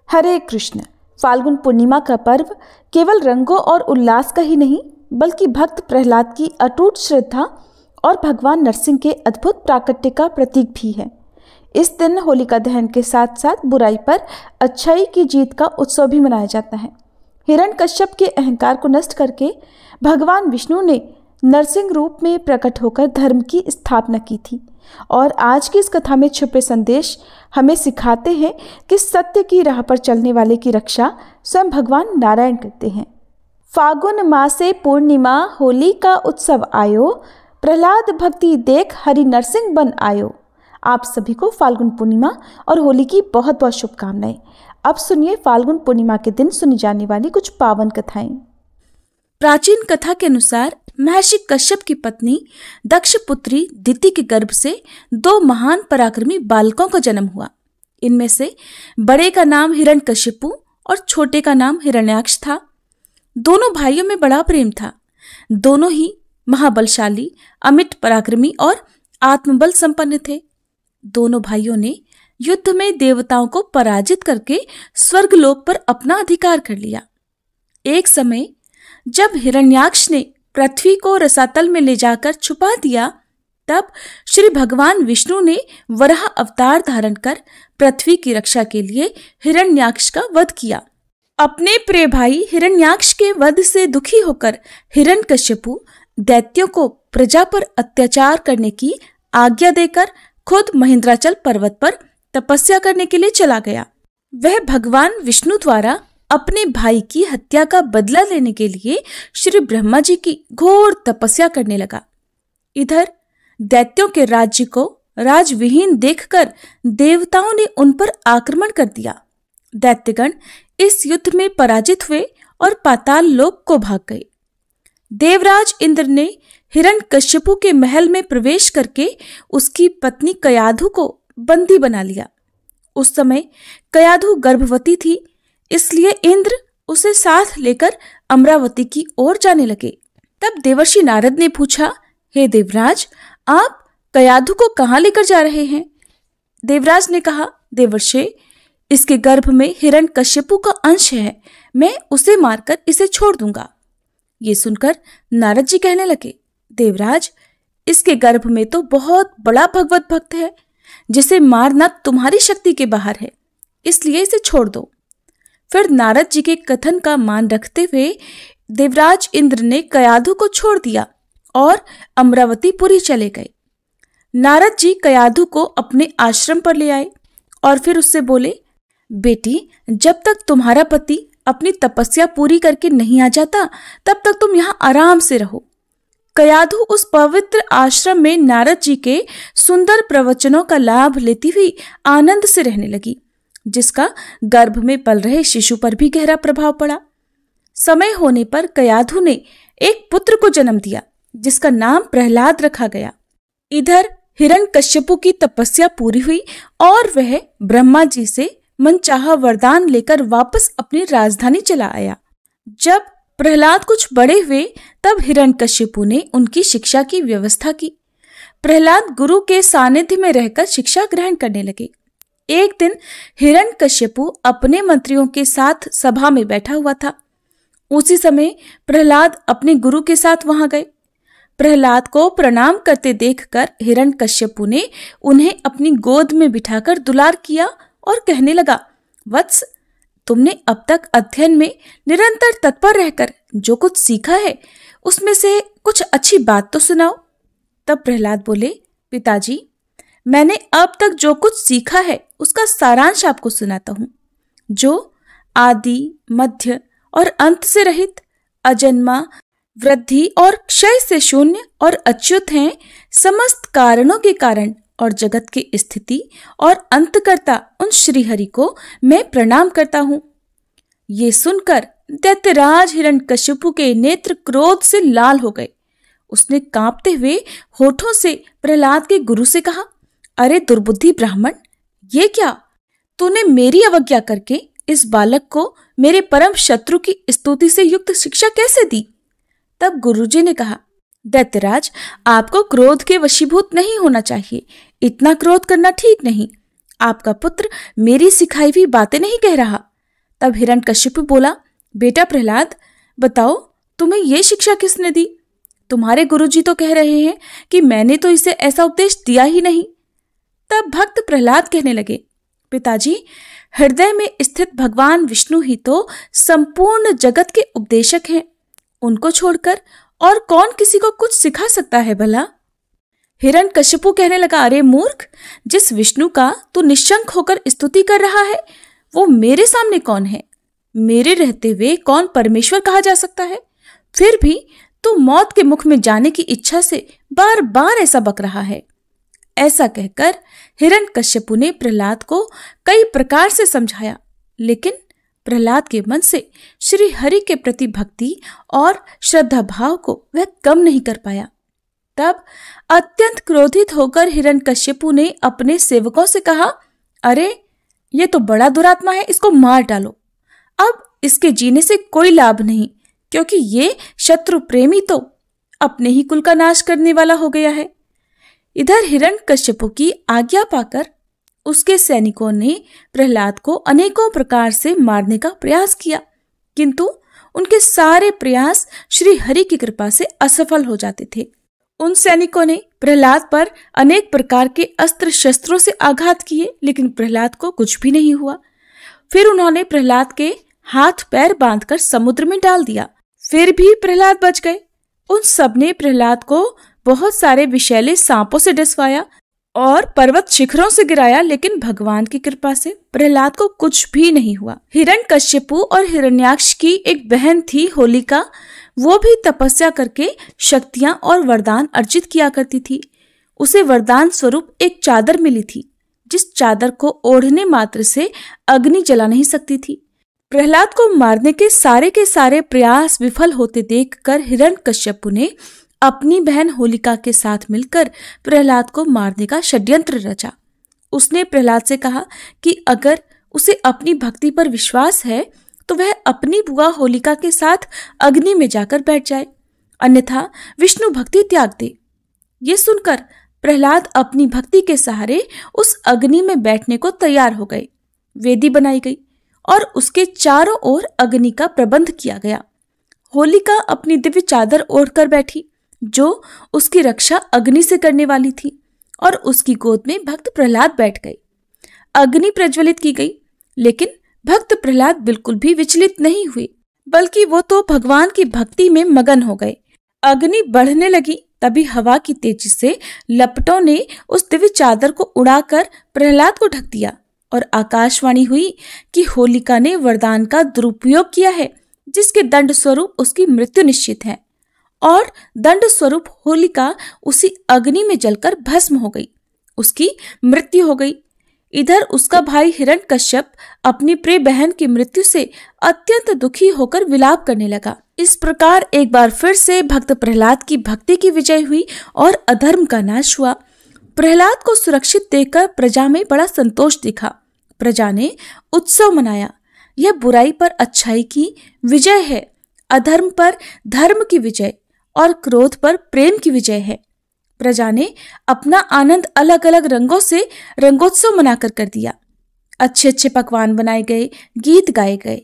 हरे कृष्ण। फाल्गुन पूर्णिमा का पर्व केवल रंगों और उल्लास का ही नहीं, बल्कि भक्त प्रहलाद की अटूट श्रद्धा और भगवान नरसिंह के अद्भुत प्राकट्य का प्रतीक भी है। इस दिन होलिका दहन के साथ साथ बुराई पर अच्छाई की जीत का उत्सव भी मनाया जाता है। हिरण्यकश्यप के अहंकार को नष्ट करके भगवान विष्णु ने नरसिंह रूप में प्रकट होकर धर्म की स्थापना की थी। और आज की इस कथा में छुपे संदेश हमें सिखाते हैं कि सत्य की राह पर चलने वाले की रक्षा स्वयं भगवान नारायण करते हैं। फागुन मासे पूर्णिमा होली का उत्सव आयो, प्रहलाद भक्ति देख हरि नरसिंह बन आयो। आप सभी को फाल्गुन पूर्णिमा और होली की बहुत बहुत शुभकामनाएं। अब सुनिए फाल्गुन पूर्णिमा के दिन सुनी जाने वाली कुछ पावन कथाएं। प्राचीन कथा के अनुसार महर्षि कश्यप की पत्नी दक्ष पुत्री दिति के गर्भ से 2 महान पराक्रमी बालकों का जन्म हुआ। इनमें से बड़े का नाम हिरण्यकशिपु और छोटे का नाम हिरण्याक्ष था। दोनों भाइयों में बड़ा प्रेम था। दोनों ही महाबलशाली, अमिट पराक्रमी और आत्मबल संपन्न थे। दोनों भाइयों ने युद्ध में देवताओं को पराजित करके स्वर्गलोक पर अपना अधिकार कर लिया। एक समय जब हिरण्याक्ष ने पृथ्वी को रसातल में ले जाकर छुपा दिया, तब श्री भगवान विष्णु ने वराह अवतार धारण कर पृथ्वी की रक्षा के लिए हिरण्याक्ष का वध किया। अपने प्रिय भाई हिरण्याक्ष के वध से दुखी होकर हिरण्यकशिपु दैत्यों को प्रजा पर अत्याचार करने की आज्ञा देकर खुद महेंद्राचल पर्वत पर तपस्या करने के लिए चला गया। वह भगवान विष्णु द्वारा अपने भाई की हत्या का बदला लेने के लिए श्री ब्रह्मा जी की घोर तपस्या करने लगा। इधर दैत्यों के राज्य को राजविहीन देखकर देवताओं ने उन पर आक्रमण कर दिया। दैत्यगण इस युद्ध में पराजित हुए और पाताल लोक को भाग गए। देवराज इंद्र ने हिरण्यकशिपु के महल में प्रवेश करके उसकी पत्नी कयाधु को बंदी बना लिया। उस समय कयाधु गर्भवती थी, इसलिए इंद्र उसे साथ लेकर अमरावती की ओर जाने लगे। तब देवर्षि नारद ने पूछा, हे देवराज, आप कयाधु को कहाँ लेकर जा रहे हैं? देवराज ने कहा, देवर्षि, इसके गर्भ में हिरण्यकशिपु का अंश है, मैं उसे मारकर इसे छोड़ दूंगा। ये सुनकर नारद जी कहने लगे, देवराज, इसके गर्भ में तो बहुत बड़ा भगवत भक्त है, जिसे मारना तुम्हारी शक्ति के बाहर है, इसलिए इसे छोड़ दो। फिर नारद जी के कथन का मान रखते हुए देवराज इंद्र ने कयाधु को छोड़ दिया और अमरावतीपुरी चले गए। नारद जी कयाधु को अपने आश्रम पर ले आए और फिर उससे बोले, बेटी, जब तक तुम्हारा पति अपनी तपस्या पूरी करके नहीं आ जाता, तब तक तुम यहाँ आराम से रहो। कयाधु उस पवित्र आश्रम में नारद जी के सुंदर प्रवचनों का लाभ लेती हुई आनंद से रहने लगी, जिसका गर्भ में पल रहे शिशु पर भी गहरा प्रभाव पड़ा। समय होने पर कयाधु ने एक पुत्र को जन्म दिया, जिसका नाम प्रहलाद रखा गया। इधर हिरण्यकशिपु की तपस्या पूरी हुई और वह ब्रह्मा जी से मनचाहा वरदान लेकर वापस अपनी राजधानी चला आया। जब प्रहलाद कुछ बड़े हुए, तब हिरण्यकशिपु ने उनकी शिक्षा की व्यवस्था की। प्रहलाद गुरु के सानिध्य में रहकर शिक्षा ग्रहण करने लगे। एक दिन हिरण्यकशिपु अपने मंत्रियों के साथ सभा में बैठा हुआ था। उसी समय प्रहलाद अपने गुरु के साथ वहां गए। प्रहलाद को प्रणाम करते देखकर हिरण्यकशिपु ने उन्हें अपनी गोद में बिठाकर दुलार किया और कहने लगा, वत्स, तुमने अब तक अध्ययन में निरंतर तत्पर रहकर जो कुछ सीखा है, उसमें से कुछ अच्छी बात तो सुनाओ। तब प्रहलाद बोले, पिताजी, मैंने अब तक जो कुछ सीखा है उसका सारांश आपको सुनाता हूँ। जो आदि, मध्य और अंत से रहित, अजन्मा, वृद्धि और क्षय से शून्य और अच्युत हैं, समस्त कारणों के कारण और जगत की स्थिति और अंतकर्ता उन श्रीहरि को मैं प्रणाम करता हूँ। ये सुनकर दैत्यराज हिरण्यकशिपु के नेत्र क्रोध से लाल हो गए। उसने कांपते हुए होठों से प्रहलाद के गुरु से कहा, अरे दुर्बुद्धि ब्राह्मण, ये क्या? तूने मेरी अवज्ञा करके इस बालक को मेरे परम शत्रु की स्तुति से युक्त शिक्षा कैसे दी? तब गुरुजी ने कहा, दैत्यराज, आपको क्रोध के वशीभूत नहीं होना चाहिए। इतना क्रोध करना ठीक नहीं। आपका पुत्र मेरी सिखाई हुई बातें नहीं कह रहा, तब हिरण्यकशिपु बोला, बेटा प्रहलाद, बताओ तुम्हें ये शिक्षा किसने दी? तुम्हारे गुरुजी तो कह रहे हैं कि मैंने तो इसे ऐसा उपदेश दिया ही नहीं। तब भक्त प्रहलाद कहने लगे, पिताजी, हृदय में स्थित भगवान विष्णु ही तो संपूर्ण जगत के उपदेशक हैं। उनको छोड़कर और कौन किसी को कुछ सिखा सकता है भला? हिरण्यकशिपु कहने लगा, अरे मूर्ख, जिस विष्णु का तू निशंक होकर स्तुति कर रहा है वो मेरे सामने कौन है? मेरे रहते हुए कौन परमेश्वर कहा जा सकता है? फिर भी तू मौत के मुख में जाने की इच्छा से बार बार ऐसा बक रहा है। ऐसा कहकर हिरण्यकशिपु ने प्रहलाद को कई प्रकार से समझाया, लेकिन प्रहलाद के मन से श्री हरि के प्रति भक्ति और श्रद्धा भाव को वह कम नहीं कर पाया। तब अत्यंत क्रोधित होकर हिरण्यकशिपु ने अपने सेवकों से कहा, अरे ये तो बड़ा दुरात्मा है, इसको मार डालो। अब इसके जीने से कोई लाभ नहीं, क्योंकि ये शत्रु प्रेमी तो अपने ही कुल का नाश करने वाला हो गया है। इधर हिरण्यकशिपु की आज्ञा पाकर उसके सैनिकों ने प्रहलाद को अनेकों प्रकार से मारने का प्रयास किया, किंतु उनके सारे प्रयास श्री हरि की कृपा से असफल हो जाते थे। उन सैनिकों ने प्रहलाद पर अनेक प्रकार के अस्त्र शस्त्रों से आघात किए, लेकिन प्रहलाद को कुछ भी नहीं हुआ। फिर उन्होंने प्रहलाद के हाथ पैर बांधकर समुद्र में डाल दिया, फिर भी प्रहलाद बच गए। उन सब ने प्रहलाद को बहुत सारे विषैले सांपों से डसवाया और पर्वत शिखरों से गिराया, लेकिन भगवान की कृपा से प्रहलाद को कुछ भी नहीं हुआ। हिरण्यकशिपु और हिरण्याक्ष की एक बहन थी होलिका, वो भी तपस्या करके शक्तियां और वरदान अर्जित किया करती थी। उसे वरदान स्वरूप एक चादर मिली थी, जिस चादर को ओढ़ने मात्र से अग्नि जला नहीं सकती थी। प्रहलाद को मारने के सारे प्रयास विफल होते देखकर हिरण्यकशिपु ने अपनी बहन होलिका के साथ मिलकर प्रहलाद को मारने का षड्यंत्र रचा। उसने प्रहलाद से कहा कि अगर उसे अपनी भक्ति पर विश्वास है तो वह अपनी बुआ होलिका के साथ अग्नि में जाकर बैठ जाए, अन्यथा विष्णु भक्ति त्याग दे। ये सुनकर प्रहलाद अपनी भक्ति के सहारे उस अग्नि में बैठने को तैयार हो गए। वेदी बनाई गई और उसके चारों ओर अग्नि का प्रबंध किया गया। होलिका अपनी दिव्य चादर ओढ़कर बैठी, जो उसकी रक्षा अग्नि से करने वाली थी, और उसकी गोद में भक्त प्रहलाद बैठ गए। अग्नि प्रज्वलित की गई, लेकिन भक्त प्रहलाद बिल्कुल भी विचलित नहीं हुए, बल्कि वो तो भगवान की भक्ति में मगन हो गए। अग्नि बढ़ने लगी, तभी हवा की तेजी से लपटों ने उस दिव्य चादर को उड़ाकर प्रहलाद को ढक दिया और आकाशवाणी हुई कि होलिका ने वरदान का दुरुपयोग किया है, जिसके दंड स्वरूप उसकी मृत्यु निश्चित है। और दंड स्वरूप होलिका उसी अग्नि में जलकर भस्म हो गई, उसकी मृत्यु हो गई। इधर उसका भाई हिरण्यकश्यप अपनी प्रिय बहन की मृत्यु से अत्यंत दुखी होकर विलाप करने लगा। इस प्रकार एक बार फिर से भक्त प्रहलाद की भक्ति की विजय हुई और अधर्म का नाश हुआ। प्रहलाद को सुरक्षित देखकर प्रजा में बड़ा संतोष दिखा। प्रजा ने उत्सव मनाया। यह बुराई पर अच्छाई की विजय है, अधर्म पर धर्म की विजय और क्रोध पर प्रेम की विजय है। प्रजा ने अपना आनंद अलग अलग रंगों से रंगोत्सव मनाकर कर दिया। अच्छे अच्छे पकवान बनाए गए, गीत गाए गए।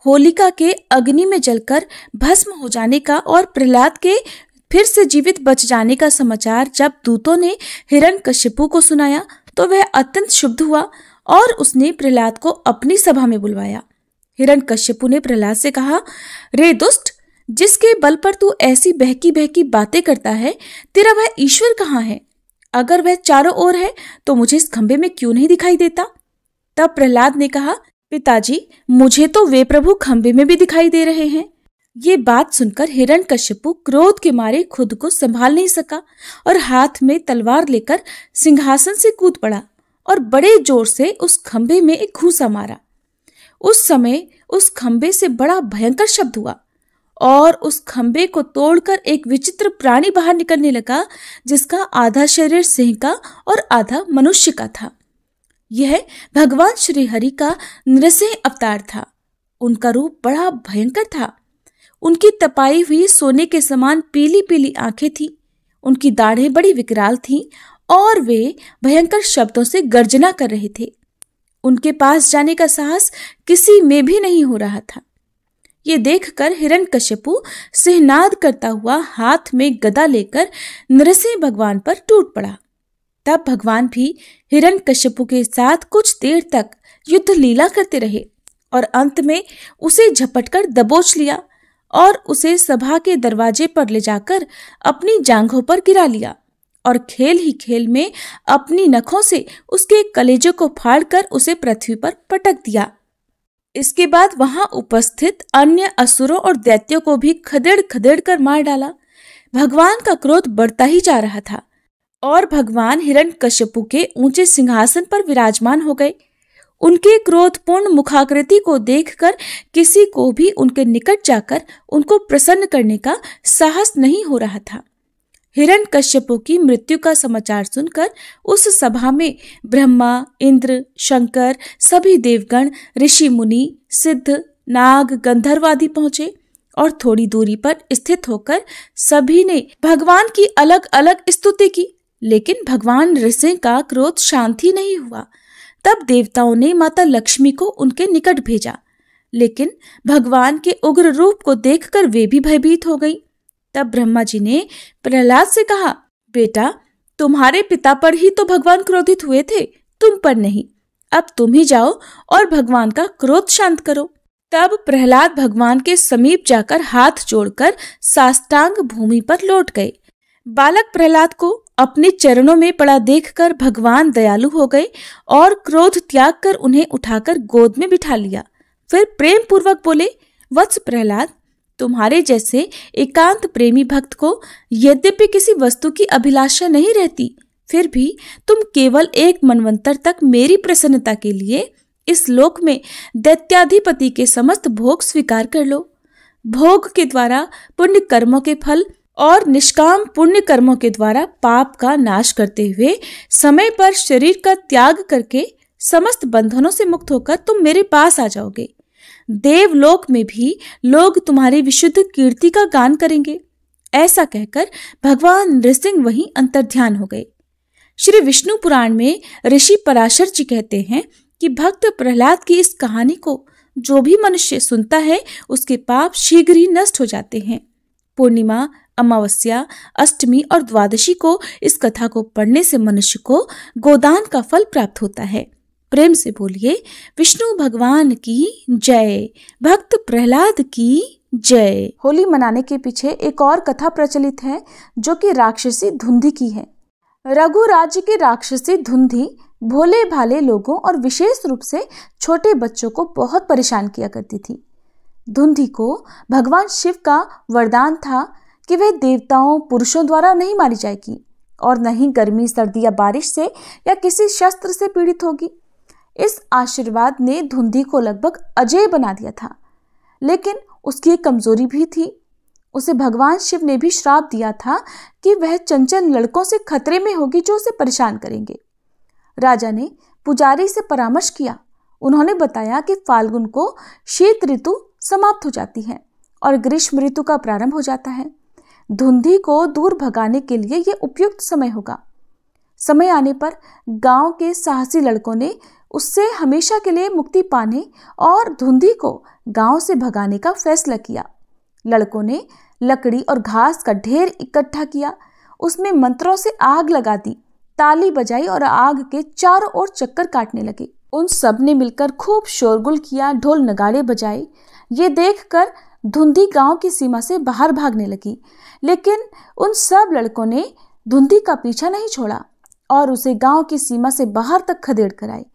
होलिका के अग्नि में जलकर भस्म हो जाने का और प्रहलाद के फिर से जीवित बच जाने का समाचार जब दूतों ने हिरण्यकशिपु को सुनाया तो वह अत्यंत क्षुब्ध हुआ और उसने प्रहलाद को अपनी सभा में बुलवाया। हिरण्यकशिपु ने प्रहलाद से कहा, रे दुष्ट, जिसके बल पर तू ऐसी बहकी बहकी बातें करता है, तेरा वह ईश्वर कहाँ है? अगर वह चारों ओर है तो मुझे इस खंबे में क्यों नहीं दिखाई देता? तब प्रहलाद ने कहा, पिताजी, मुझे तो वे प्रभु खंबे में भी दिखाई दे रहे हैं। ये बात सुनकर हिरण्यकशिपु क्रोध के मारे खुद को संभाल नहीं सका और हाथ में तलवार लेकर सिंहासन से कूद पड़ा और बड़े जोर से उस खंबे में एक घूंसा मारा। उस समय उस खंबे से बड़ा भयंकर शब्द हुआ और उस खंबे को तोड़कर एक विचित्र प्राणी बाहर निकलने लगा, जिसका आधा शरीर सिंह का और आधा मनुष्य का था। यह भगवान श्री हरि का नृसिंह अवतार था। उनका रूप बड़ा भयंकर था। उनकी तपाई हुई सोने के समान पीली पीली आंखें थीं, उनकी दाढ़ें बड़ी विकराल थीं और वे भयंकर शब्दों से गर्जना कर रहे थे। उनके पास जाने का साहस किसी में भी नहीं हो रहा था। ये देखकर हिरण्यकश्यपु सिंहनाद करता हुआ हाथ में गदा लेकर नरसिंह भगवान पर टूट पड़ा। तब भगवान भी हिरण्यकश्यपु के साथ कुछ देर तक युद्ध लीला करते रहे और अंत में उसे झपटकर दबोच लिया और उसे सभा के दरवाजे पर ले जाकर अपनी जांघों पर गिरा लिया और खेल ही खेल में अपनी नखों से उसके कलेजे को फाड़कर उसे पृथ्वी पर पटक दिया। इसके बाद वहां उपस्थित अन्य असुरों और दैत्यों को भी खदेड़ खदेड़ कर मार डाला। भगवान का क्रोध बढ़ता ही जा रहा था और भगवान हिरण्यकश्यपु के ऊंचे सिंहासन पर विराजमान हो गए। उनके क्रोधपूर्ण मुखाकृति को देखकर किसी को भी उनके निकट जाकर उनको प्रसन्न करने का साहस नहीं हो रहा था। हिरण्यकश्यपु की मृत्यु का समाचार सुनकर उस सभा में ब्रह्मा, इंद्र, शंकर, सभी देवगण, ऋषि मुनि, सिद्ध, नाग, गंधर्व आदि पहुंचे और थोड़ी दूरी पर स्थित होकर सभी ने भगवान की अलग अलग स्तुति की। लेकिन भगवान नृसिंह का क्रोध शांत ही नहीं हुआ। तब देवताओं ने माता लक्ष्मी को उनके निकट भेजा, लेकिन भगवान के उग्र रूप को देखकर वे भी भयभीत हो गई। तब ब्रह्मा जी ने प्रहलाद से कहा, बेटा, तुम्हारे पिता पर ही तो भगवान क्रोधित हुए थे, तुम पर नहीं। अब तुम ही जाओ और भगवान का क्रोध शांत करो। तब प्रहलाद भगवान के समीप जाकर हाथ जोड़कर साष्टांग भूमि पर लौट गए। बालक प्रहलाद को अपने चरणों में पड़ा देखकर भगवान दयालु हो गए और क्रोध त्याग कर उन्हें उठाकर गोद में बिठा लिया। फिर प्रेम पूर्वक बोले, वत्स प्रहलाद, तुम्हारे जैसे एकांत प्रेमी भक्त को यद्यपि किसी वस्तु की अभिलाषा नहीं रहती, फिर भी तुम केवल एक मनवंतर तक मेरी प्रसन्नता के लिए इस लोक में दैत्याधिपति के समस्त भोग स्वीकार कर लो। भोग के द्वारा पुण्य कर्मों के फल और निष्काम पुण्य कर्मों के द्वारा पाप का नाश करते हुए समय पर शरीर का त्याग करके समस्त बंधनों से मुक्त होकर तुम मेरे पास आ जाओगे। देवलोक में भी लोग तुम्हारी विशुद्ध कीर्ति का गान करेंगे। ऐसा कहकर भगवान नृसिंह वहीं अंतर्ध्यान हो गए। श्री विष्णु पुराण में ऋषि पराशर जी कहते हैं कि भक्त प्रहलाद की इस कहानी को जो भी मनुष्य सुनता है उसके पाप शीघ्र ही नष्ट हो जाते हैं। पूर्णिमा, अमावस्या, अष्टमी और द्वादशी को इस कथा को पढ़ने से मनुष्य को गोदान का फल प्राप्त होता है। प्रेम से बोलिए, विष्णु भगवान की जय, भक्त प्रहलाद की जय। होली मनाने के पीछे एक और कथा प्रचलित है जो कि राक्षसी धुंधी की है। रघु राज्य की राक्षसी धुंधी भोले भाले लोगों और विशेष रूप से छोटे बच्चों को बहुत परेशान किया करती थी। धुंधी को भगवान शिव का वरदान था कि वह देवताओं पुरुषों द्वारा नहीं मारी जाएगी और न ही गर्मी, सर्दी या बारिश से या किसी शस्त्र से पीड़ित होगी। इस आशीर्वाद ने धुंधी को लगभग अजेय बना दिया था, लेकिन उसकी एक कमजोरी भी थी। उसे भगवान शिव ने भी श्राप दिया था कि वह चंचल लड़कों से खतरे में होगी जो उसे परेशान करेंगे। राजा ने पुजारी से परामर्श किया। उन्होंने बताया कि फाल्गुन को शीत ऋतु समाप्त हो जाती है और ग्रीष्म ऋतु का प्रारंभ हो जाता है। धुंधी को दूर भगाने के लिए यह उपयुक्त समय होगा। समय आने पर गांव के साहसी लड़कों ने उससे हमेशा के लिए मुक्ति पाने और धुंधी को गांव से भगाने का फैसला किया। लड़कों ने लकड़ी और घास का ढेर इकट्ठा किया, उसमें मंत्रों से आग लगा दी, ताली बजाई और आग के चारों ओर चक्कर काटने लगे। उन सब ने मिलकर खूब शोरगुल किया, ढोल नगाड़े बजाए। ये देखकर धुंधी गांव की सीमा से बाहर भागने लगी, लेकिन उन सब लड़कों ने धुंधी का पीछा नहीं छोड़ा और उसे गांव की सीमा से बाहर तक खदेड़ कर आए।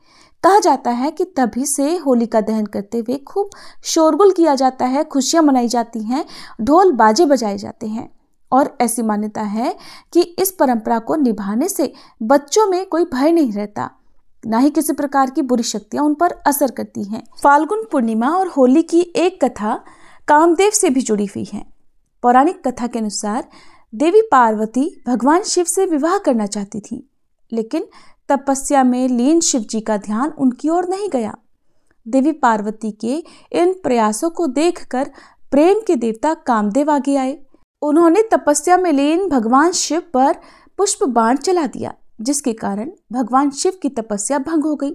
कहा जाता है कि तभी से होली का दहन करते हुए खूब शोरगुल किया जाता है, खुशियां मनाई जाती हैं, ढोल बाजे बजाए जाते हैं और ऐसी मान्यता है कि इस परंपरा को निभाने से बच्चों में कोई भय नहीं रहता, ना ही किसी प्रकार की बुरी शक्तियां उन पर असर करती हैं। फाल्गुन पूर्णिमा और होली की एक कथा कामदेव से भी जुड़ी हुई है। पौराणिक कथा के अनुसार देवी पार्वती भगवान शिव से विवाह करना चाहती थी, लेकिन तपस्या में लीन शिव जी का ध्यान उनकी ओर नहीं गया। देवी पार्वती के इन प्रयासों को देखकर प्रेम के देवता कामदेव आगे आए। उन्होंने तपस्या में लीन भगवान शिव पर पुष्प बाण चला दिया, जिसके कारण भगवान शिव की तपस्या भंग हो गई।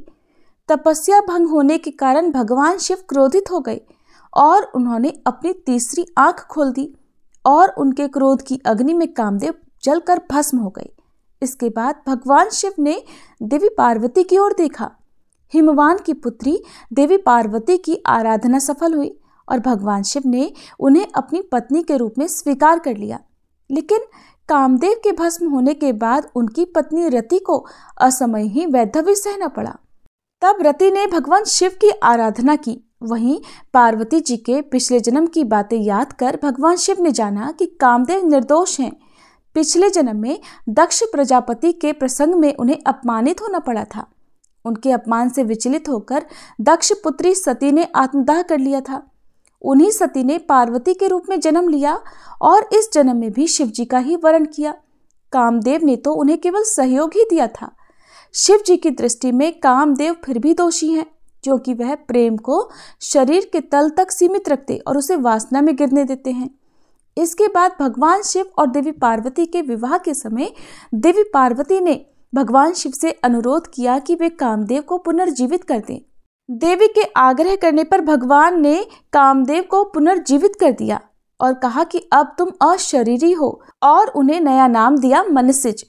तपस्या भंग होने के कारण भगवान शिव क्रोधित हो गए और उन्होंने अपनी तीसरी आंख खोल दी और उनके क्रोध की अग्नि में कामदेव जलकर भस्म हो गए। इसके बाद भगवान शिव ने देवी पार्वती की ओर देखा। हिमवान की पुत्री देवी पार्वती की आराधना सफल हुई और भगवान शिव ने उन्हें अपनी पत्नी के रूप में स्वीकार कर लिया। लेकिन कामदेव के भस्म होने के बाद उनकी पत्नी रति को असमय ही वैधव्य सहना पड़ा। तब रति ने भगवान शिव की आराधना की। वहीं पार्वती जी के पिछले जन्म की बातें याद कर भगवान शिव ने जाना कि कामदेव निर्दोष हैं। पिछले जन्म में दक्ष प्रजापति के प्रसंग में उन्हें अपमानित होना पड़ा था। उनके अपमान से विचलित होकर दक्ष पुत्री सती ने आत्मदाह कर लिया था। उन्हीं सती ने पार्वती के रूप में जन्म लिया और इस जन्म में भी शिव जी का ही वरण किया। कामदेव ने तो उन्हें केवल सहयोग ही दिया था। शिव जी की दृष्टि में कामदेव फिर भी दोषी हैं, क्योंकि वह प्रेम को शरीर के तल तक सीमित रखते और उसे वासना में गिरने देते हैं। इसके बाद भगवान शिव और देवी पार्वती के विवाह के समय देवी पार्वती ने भगवान शिव से अनुरोध किया कि वे कामदेव को पुनर्जीवित कर दें। देवी के आग्रह करने पर भगवान ने कामदेव को पुनर्जीवित कर दिया और कहा कि अब तुम अशरीरी हो, और उन्हें नया नाम दिया मनसिज।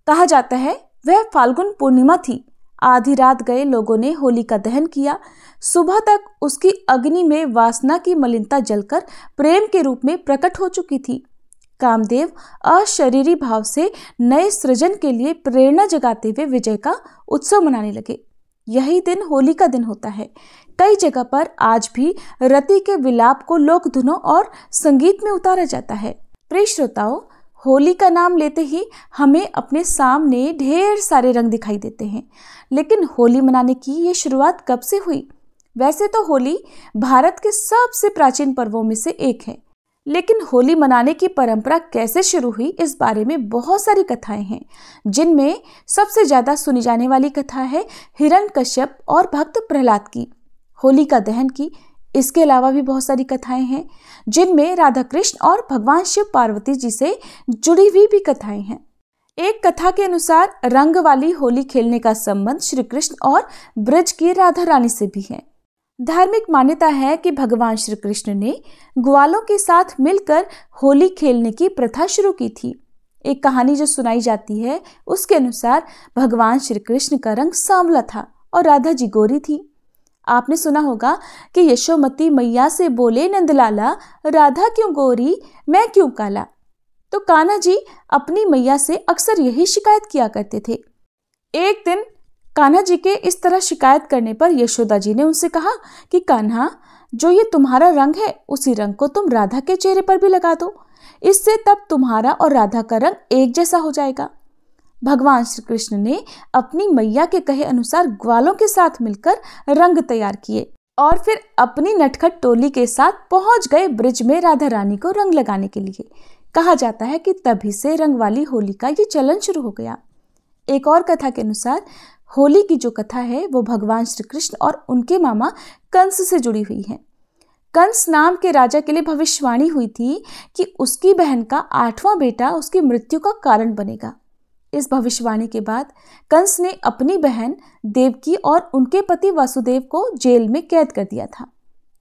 कहा जाता है वह फाल्गुन पूर्णिमा थी। आधी रात गए लोगों ने होलिका दहन किया। सुबह तक उसकी अग्नि में वासना की मलिनता जलकर प्रेम के रूप में प्रकट हो चुकी थी। कामदेव अशरीरी भाव से नए सृजन के लिए प्रेरणा जगाते हुए विजय का उत्सव मनाने लगे। यही दिन होली का दिन होता है। कई जगह पर आज भी रति के विलाप को लोक धुनों और संगीत में उतारा जाता है। प्रिय श्रोताओ, होली का नाम लेते ही हमें अपने सामने ढेर सारे रंग दिखाई देते हैं, लेकिन होली मनाने की ये शुरुआत कब से हुई? वैसे तो होली भारत के सबसे प्राचीन पर्वों में से एक है, लेकिन होली मनाने की परंपरा कैसे शुरू हुई इस बारे में बहुत सारी कथाएं हैं, जिनमें सबसे ज्यादा सुनी जाने वाली कथा है हिरण्यकश्यप और भक्त प्रहलाद की, होलिका दहन की। इसके अलावा भी बहुत सारी कथाएं हैं जिनमें राधा कृष्ण और भगवान शिव पार्वती जी से जुड़ी हुई भी कथाएं हैं। एक कथा के अनुसार रंग वाली होली खेलने का संबंध श्री कृष्ण और ब्रज की राधा रानी से भी है। धार्मिक मान्यता है कि भगवान श्री कृष्ण ने ग्वालों के साथ मिलकर होली खेलने की प्रथा शुरू की थी। एक कहानी जो सुनाई जाती है उसके अनुसार भगवान श्री कृष्ण का रंग सांवला था और राधा जी गोरी थी। आपने सुना होगा कि यशोमती मैया से बोले नंदलाला, राधा क्यों गोरी मैं क्यों काला। तो कान्हा जी अपनी मैया से अक्सर यही शिकायत किया करते थे। एक दिन कान्हा जी के इस तरह शिकायत करने पर यशोदा जी ने उनसे कहा कि कान्हा, जो ये तुम्हारा रंग है उसी रंग को तुम राधा के चेहरे पर भी लगा दो, इससे तब तुम्हारा और राधा का रंग एक जैसा हो जाएगा। भगवान श्री कृष्ण ने अपनी मैया के कहे अनुसार ग्वालों के साथ मिलकर रंग तैयार किए और फिर अपनी नटखट टोली के साथ पहुंच गए ब्रिज में राधा रानी को रंग लगाने के लिए। कहा जाता है कि तभी से रंग वाली होली का ये चलन शुरू हो गया। एक और कथा के अनुसार होली की जो कथा है वो भगवान श्री कृष्ण और उनके मामा कंस से जुड़ी हुई है। कंस नाम के राजा के लिए भविष्यवाणी हुई थी कि उसकी बहन का 8वां बेटा उसकी मृत्यु का कारण बनेगा। इस भविष्यवाणी के बाद कंस ने अपनी बहन देवकी और उनके पति वासुदेव को जेल में कैद कर दिया था।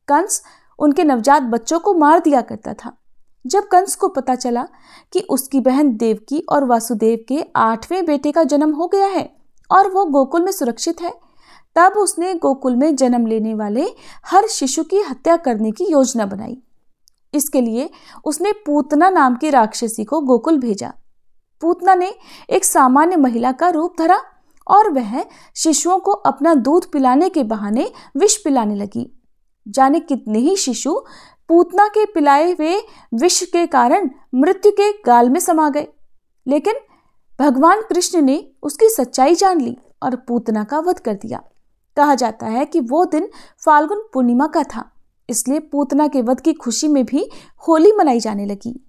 कंस उनके नवजात बच्चों को मार दिया करता था। जब कंस को पता चला कि उसकी बहन देवकी और वासुदेव के 8वें बेटे का जन्म हो गया है और वो गोकुल में सुरक्षित है, तब उसने गोकुल में जन्म लेने वाले हर शिशु की हत्या करने की योजना बनाई। इसके लिए उसने पूतना नाम की राक्षसी को गोकुल भेजा। पूतना ने एक सामान्य महिला का रूप धरा और वह शिशुओं को अपना दूध पिलाने के बहाने विष पिलाने लगी। जाने कितने ही शिशु पूतना के पिलाए हुए विष के कारण मृत्यु के गाल में समा गए, लेकिन भगवान कृष्ण ने उसकी सच्चाई जान ली और पूतना का वध कर दिया। कहा जाता है कि वो दिन फाल्गुन पूर्णिमा का था, इसलिए पूतना के वध की खुशी में भी होली मनाई जाने लगी।